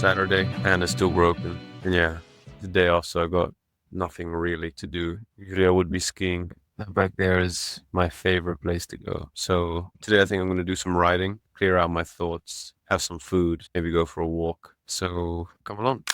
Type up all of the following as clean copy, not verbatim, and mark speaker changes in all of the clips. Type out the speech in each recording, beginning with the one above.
Speaker 1: Saturday and it's still broken. And yeah, the day off, so I got nothing really to do. Usually I would be skiing. Back there is my favorite place to go. So today I think I'm going to do some riding, clear out my thoughts, have some food, maybe go for a walk. So come along.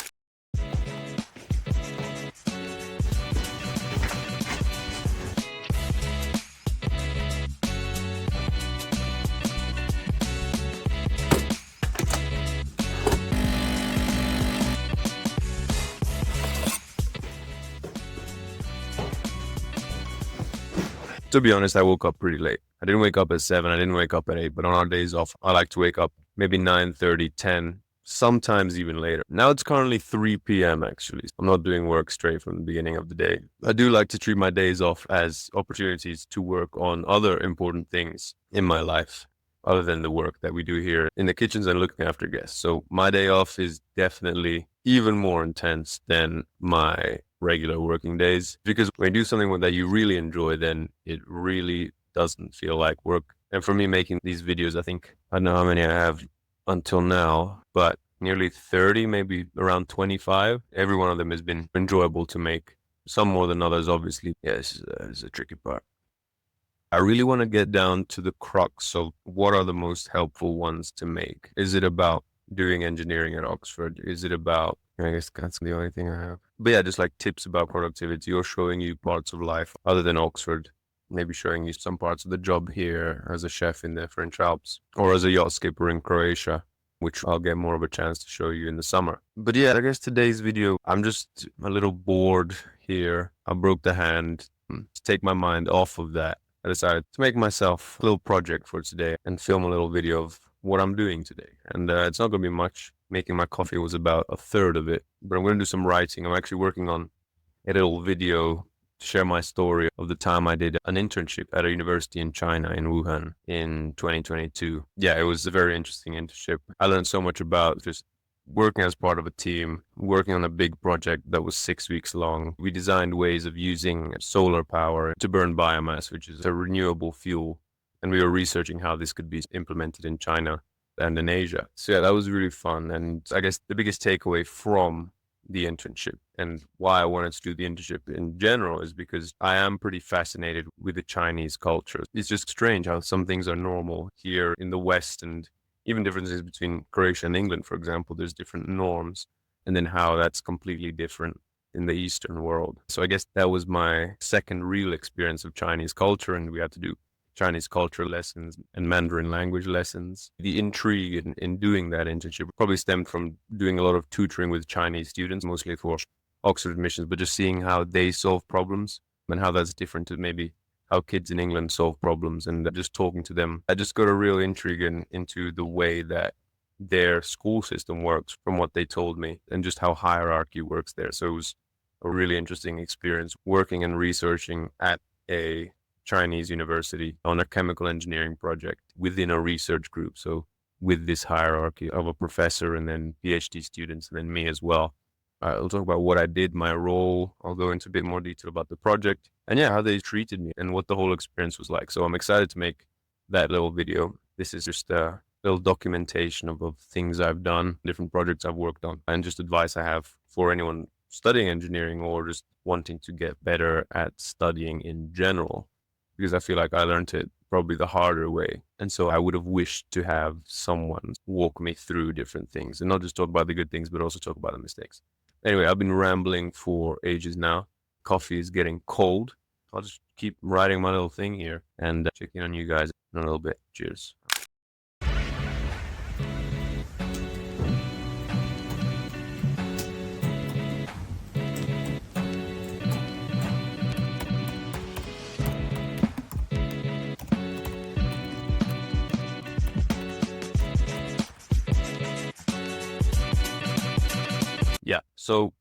Speaker 1: To be honest, I woke up pretty late. I didn't wake up at 7, I didn't wake up at 8, but on our days off, I like to wake up maybe 9:30, 10, sometimes even later. Now it's currently 3 p.m. actually. I'm not doing work straight from the beginning of the day. I do like to treat my days off as opportunities to work on other important things in my life, other than the work that we do here in the kitchens and looking after guests. So my day off is definitely even more intense than my regular working days, because when you do something that you really enjoy, then it really doesn't feel like work. And for me, making these videos, I think, I don't know how many I have until now, but nearly 30, maybe around 25. Every one of them has been enjoyable to make. Some more than others, obviously. Yeah, this is a tricky part. I really want to get down to the crux of what are the most helpful ones to make. Is it about doing engineering at Oxford? Is it about, I guess that's the only thing I have. But yeah, just like tips about productivity or showing you parts of life other than Oxford. Maybe showing you some parts of the job here as a chef in the French Alps or as a yacht skipper in Croatia, which I'll get more of a chance to show you in the summer. But yeah, I guess today's video, I'm just a little bored here. I broke the hand. To take my mind off of that, I decided to make myself a little project for today and film a little video of what I'm doing today. And it's not going to be much. Making my coffee was about a third of it, but I'm going to do some writing. I'm actually working on a little video to share my story of the time I did an internship at a university in China, in Wuhan, in 2022. Yeah, it was a very interesting internship. I learned so much about just working as part of a team, working on a big project that was 6 weeks long. We designed ways of using solar power to burn biomass, which is a renewable fuel. And we were researching how this could be implemented in China and in Asia. So yeah, that was really fun. And I guess the biggest takeaway from the internship and why I wanted to do the internship in general is because I am pretty fascinated with the Chinese culture. It's just strange how some things are normal here in the West, and even differences between Croatia and England, for example, there's different norms, and then how that's completely different in the Eastern world. So I guess that was my second real experience of Chinese culture, and we had to do Chinese culture lessons and Mandarin language lessons. The intrigue in doing that internship probably stemmed from doing a lot of tutoring with Chinese students, mostly for Oxford admissions, but just seeing how they solve problems and how that's different to maybe how kids in England solve problems, and just talking to them. I just got a real intrigue into the way that their school system works from what they told me, and just how hierarchy works there. So it was a really interesting experience working and researching at a Chinese university on a chemical engineering project within a research group. So with this hierarchy of a professor and then PhD students and then me as well. I'll talk about what I did, my role. I'll go into a bit more detail about the project and yeah, how they treated me and what the whole experience was like. So I'm excited to make that little video. This is just a little documentation of things I've done, different projects I've worked on, and just advice I have for anyone studying engineering or just wanting to get better at studying in general, because I feel like I learned it probably the harder way. And so I would have wished to have someone walk me through different things and not just talk about the good things, but also talk about the mistakes. Anyway, I've been rambling for ages now. Coffee is getting cold. I'll just keep writing my little thing here and check in on you guys in a little bit. Cheers. Yeah, so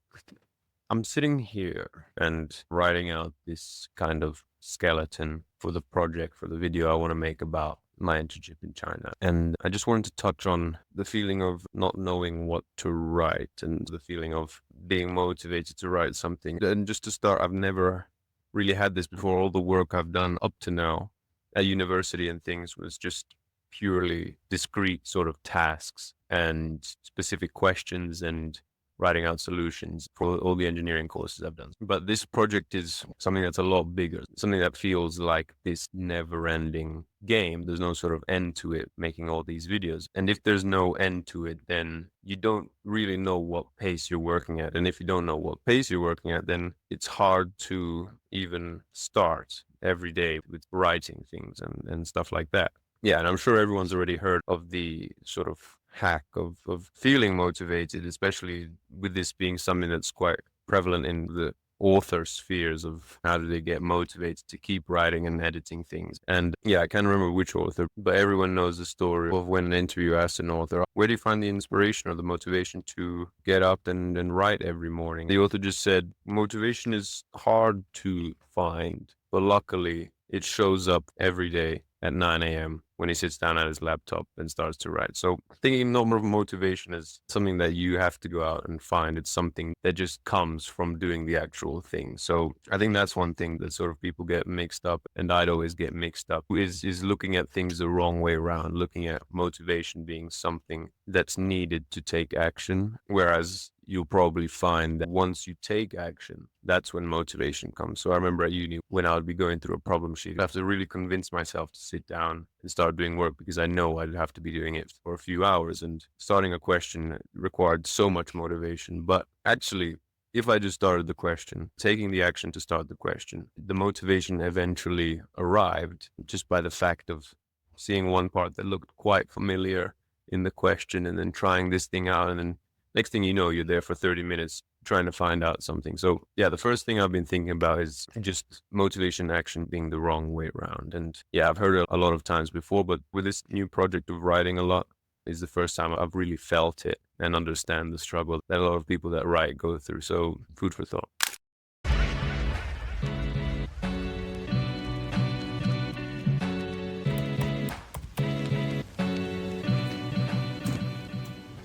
Speaker 1: I'm sitting here and writing out this kind of skeleton for the project, for the video I want to make about my internship in China. And I just wanted to touch on the feeling of not knowing what to write and the feeling of being motivated to write something. And just to start, I've never really had this before. All the work I've done up to now at university and things was just purely discrete sort of tasks and specific questions and writing out solutions for all the engineering courses I've done. But this project is something that's a lot bigger, something that feels like this never-ending game. There's no sort of end to it, making all these videos. And if there's no end to it, then you don't really know what pace you're working at. And if you don't know what pace you're working at, then it's hard to even start every day with writing things and stuff like that. Yeah, and I'm sure everyone's already heard of the sort of hack of feeling motivated, especially with this being something that's quite prevalent in the author spheres of how do they get motivated to keep writing and editing things. And yeah, I can't remember which author, but everyone knows the story of when an interviewer asked an author, where do you find the inspiration or the motivation to get up and write every morning? The author just said, motivation is hard to find, but luckily it shows up every day at 9 a.m. when he sits down at his laptop and starts to write. So thinking not more of motivation as something that you have to go out and find. It's something that just comes from doing the actual thing. So I think that's one thing that sort of people get mixed up, and I'd always get mixed up, is looking at things the wrong way around, looking at motivation being something that's needed to take action, whereas you'll probably find that once you take action, that's when motivation comes. So I remember at uni, when I would be going through a problem sheet, I have to really convince myself to sit down and start doing work because I know I'd have to be doing it for a few hours. And starting a question required so much motivation. But actually, if I just started the question, taking the action to start the question, the motivation eventually arrived just by the fact of seeing one part that looked quite familiar in the question and then trying this thing out, and then next thing you know, you're there for 30 minutes trying to find out something. So yeah, the first thing I've been thinking about is just motivation action being the wrong way around. And yeah, I've heard it a lot of times before, but with this new project of writing a lot, is the first time I've really felt it and understand the struggle that a lot of people that write go through. So food for thought.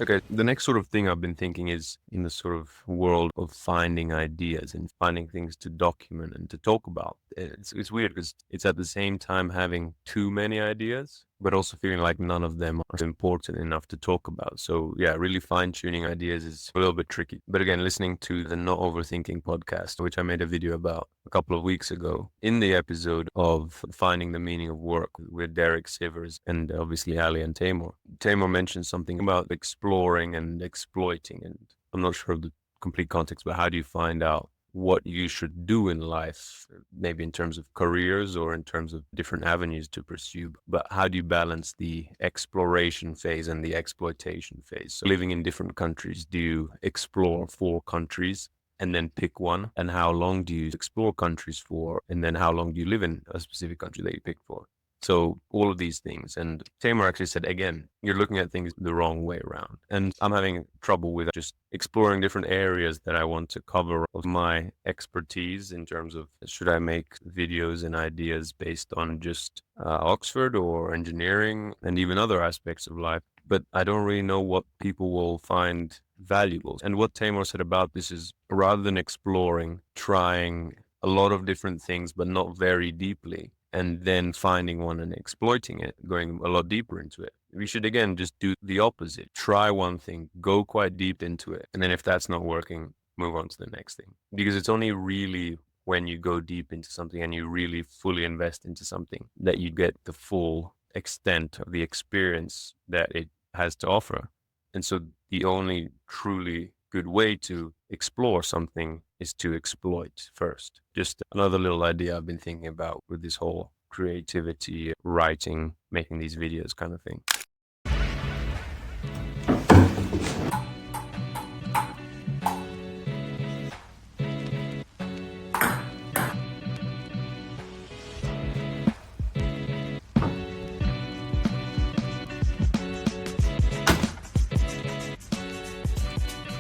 Speaker 1: Okay, the next sort of thing I've been thinking is in the sort of world of finding ideas and finding things to document and to talk about. It's weird because it's at the same time having too many ideas, but also feeling like none of them are important enough to talk about. So yeah, really fine-tuning ideas is a little bit tricky. But again, listening to the Not Overthinking podcast, which I made a video about a couple of weeks ago, in the episode of Finding the Meaning of Work with Derek Sivers and obviously Ali and Tamor. Tamor mentioned something about exploring and exploiting, and I'm not sure of the complete context, but how do you find out what you should do in life, maybe in terms of careers or in terms of different avenues to pursue, but how do you balance the exploration phase and the exploitation phase? So living in different countries, do you explore 4 countries and then pick one? And how long do you explore countries for? And then how long do you live in a specific country that you pick for? So all of these things. And Tamar actually said, again, you're looking at things the wrong way around. And I'm having trouble with just exploring different areas that I want to cover of my expertise in terms of should I make videos and ideas based on just Oxford or engineering and even other aspects of life. But I don't really know what people will find valuable. And what Tamar said about this is rather than exploring, trying a lot of different things, but not very deeply, and then finding one and exploiting it, going a lot deeper into it. We should, again, just do the opposite. Try one thing, go quite deep into it. And then if that's not working, move on to the next thing. Because it's only really when you go deep into something and you really fully invest into something that you get the full extent of the experience that it has to offer. And so the only truly good way to explore something is to exploit first. Just another little idea I've been thinking about with this whole creativity, writing, making these videos kind of thing.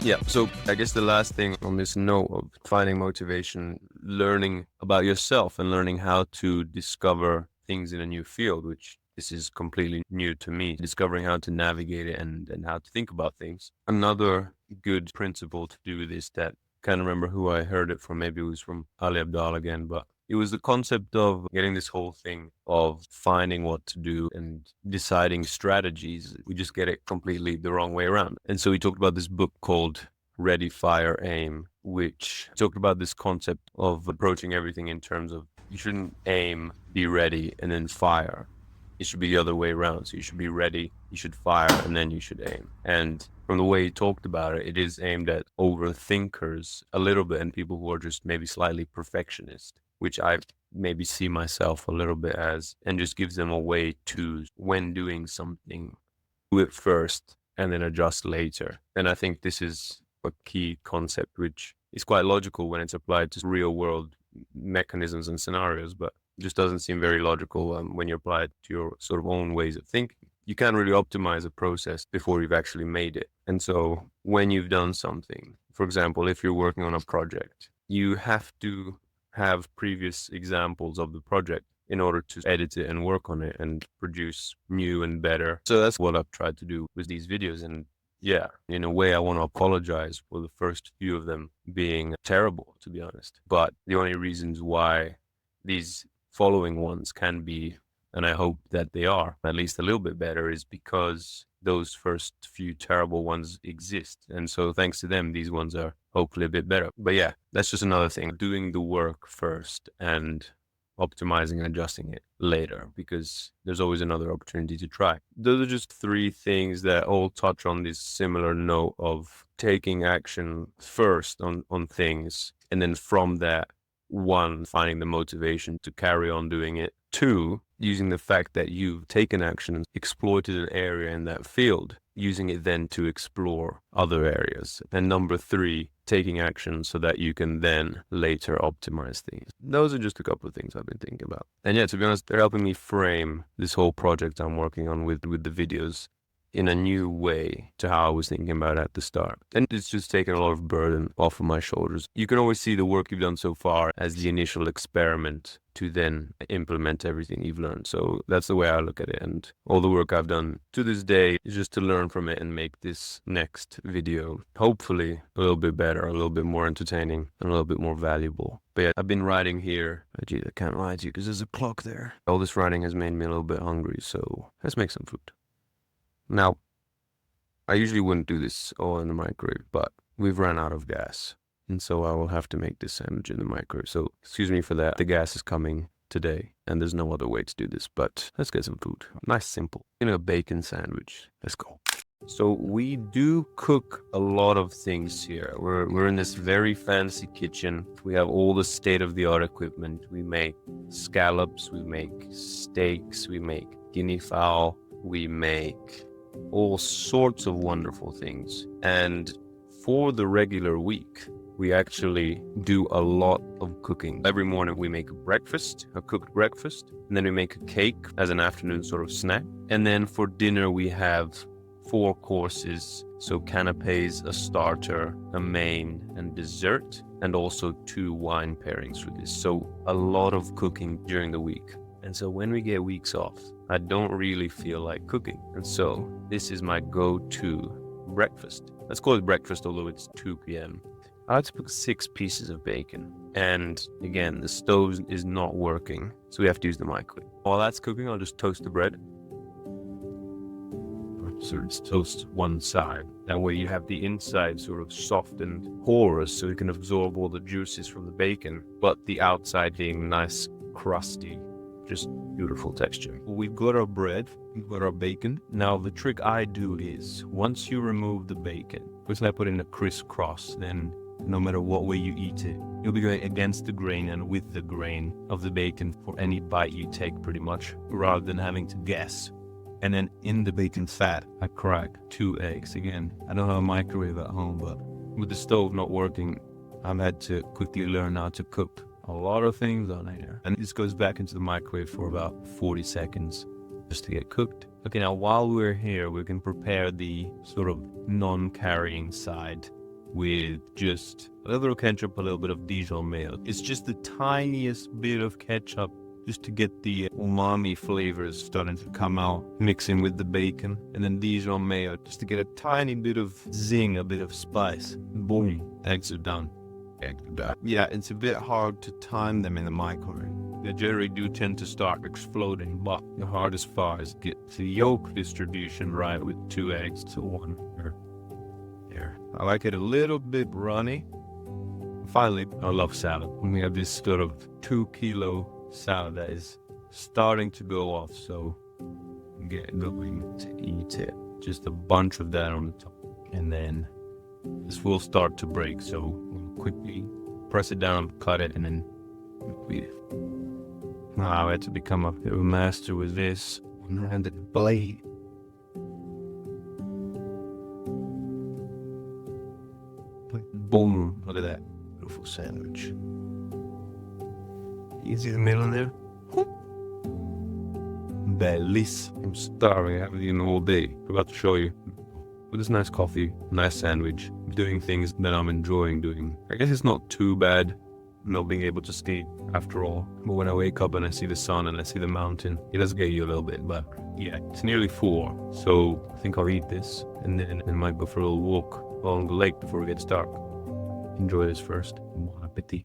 Speaker 1: Yeah, so I guess the last thing on this note of finding motivation, learning about yourself and learning how to discover things in a new field, which this is completely new to me, discovering how to navigate it and how to think about things. Another good principle to do this that I can't remember who I heard it from, maybe it was from Ali Abdal again, but It was the concept of getting this whole thing of finding what to do and deciding strategies. We just get it completely the wrong way around. And so he talked about this book called Ready, Fire, Aim, which talked about this concept of approaching everything in terms of you shouldn't aim, be ready, and then fire. It should be the other way around. So you should be ready, you should fire, and then you should aim. And from the way he talked about it, it is aimed at overthinkers a little bit and people who are just maybe slightly perfectionist, which I maybe see myself a little bit as, and just gives them a way to, when doing something, do it first and then adjust later. And I think this is a key concept, which is quite logical when it's applied to real world mechanisms and scenarios, but just doesn't seem very logical when you apply it to your sort of own ways of thinking. You can't really optimize a process before you've actually made it. And so when you've done something, for example, if you're working on a project, you have to have previous examples of the project in order to edit it and work on it and produce new and better. So that's what I've tried to do with these videos. And yeah, in a way, I want to apologize for the first few of them being terrible, to be honest. But the only reasons why these following ones can be, and I hope that they are at least a little bit better, is because those first few terrible ones exist. And so thanks to them, these ones are hopefully a bit better. But yeah, that's just another thing, doing the work first and optimizing and adjusting it later, because there's always another opportunity to try. Those are just three things that all touch on this similar note of taking action first on things, and then from that, one, finding the motivation to carry on doing it. Two, using the fact that you've taken action and exploited an area in that field, using it then to explore other areas. And number three, taking action so that you can then later optimize things. Those are just a couple of things I've been thinking about. And yeah, to be honest, they're helping me frame this whole project I'm working on with the videos in a new way to how I was thinking about it at the start. And it's just taken a lot of burden off of my shoulders. You can always see the work you've done so far as the initial experiment to then implement everything you've learned. So that's the way I look at it. And all the work I've done to this day is just to learn from it and make this next video hopefully a little bit better, a little bit more entertaining, and a little bit more valuable. But yeah, I've been writing here. Geez, I can't lie to you because there's a clock there. All this writing has made me a little bit hungry, so let's make some food. Now, I usually wouldn't do this all in the microwave, but we've run out of gas. And so I will have to make this sandwich in the microwave. So excuse me for that. The gas is coming today and there's no other way to do this, but let's get some food. Nice, simple. A bacon sandwich. Let's go. So we do cook a lot of things here. We're in this very fancy kitchen. We have all the state-of-the-art equipment. We make scallops, we make steaks, we make guinea fowl, we make all sorts of wonderful things. And for the regular week, we actually do a lot of cooking. Every morning we make a cooked breakfast, and then we make a cake as an afternoon sort of snack. And then for dinner we have 4 courses, so canapes, a starter, a main, and dessert, and also 2 wine pairings for this. So a lot of cooking during the week. And so when we get weeks off, I don't really feel like cooking. And so this is my go-to breakfast. Let's call it breakfast, although it's 2 p.m. I like to cook 6 pieces of bacon. And again, the stove is not working, so we have to use the microwave. While that's cooking, I'll just toast the bread. So it's toast one side. That way you have the inside sort of soft and porous, so you can absorb all the juices from the bacon, but the outside being nice, crusty. Just beautiful texture. We've got our bread, we've got our bacon. Now the trick I do is, once you remove the bacon, because I put in a crisscross, then no matter what way you eat it, you'll be going against the grain and with the grain of the bacon for any bite you take pretty much, rather than having to guess. And then in the bacon fat, I crack 2 eggs. Again, I don't have a microwave at home, but with the stove not working, I've had to quickly learn how to cook a lot of things on here. And this goes back into the microwave for about 40 seconds just to get cooked. Okay, now while we're here, we can prepare the sort of non-carrying side with just a little bit of ketchup, a little bit of Dijon mayo. It's just the tiniest bit of ketchup just to get the umami flavors starting to come out, mixing with the bacon, and then Dijon mayo just to get a tiny bit of zing, a bit of spice. Boom, eggs are done.
Speaker 2: Yeah, it's a bit hard to time them in the microwave.
Speaker 3: They generally do tend to start exploding, but the hardest part is get the yolk distribution right with 2 eggs to 1. There. I like it a little bit runny. Finally, I love salad. We have this sort of 2-kilo salad that is starting to go off, so get going to eat it. Just a bunch of that on the top. And then this will start to break, so we'll quickly press it down, cut it, and then eat it. Now I had to become a bit of a master with this one-handed blade. Boom, look at that. Beautiful sandwich. Easy in the middle in there. Bellissimo. I'm starving. I haven't eaten all day. I'm about to show you. With this nice coffee, nice sandwich, doing things that I'm enjoying doing. I guess it's not too bad not being able to sleep after all. But when I wake up and I see the sun and I see the mountain, it does get you a little bit. But yeah, it's nearly 4. So I think I'll eat this and then I might go for a little walk along the lake before it gets dark. Enjoy this first. Bon appetit.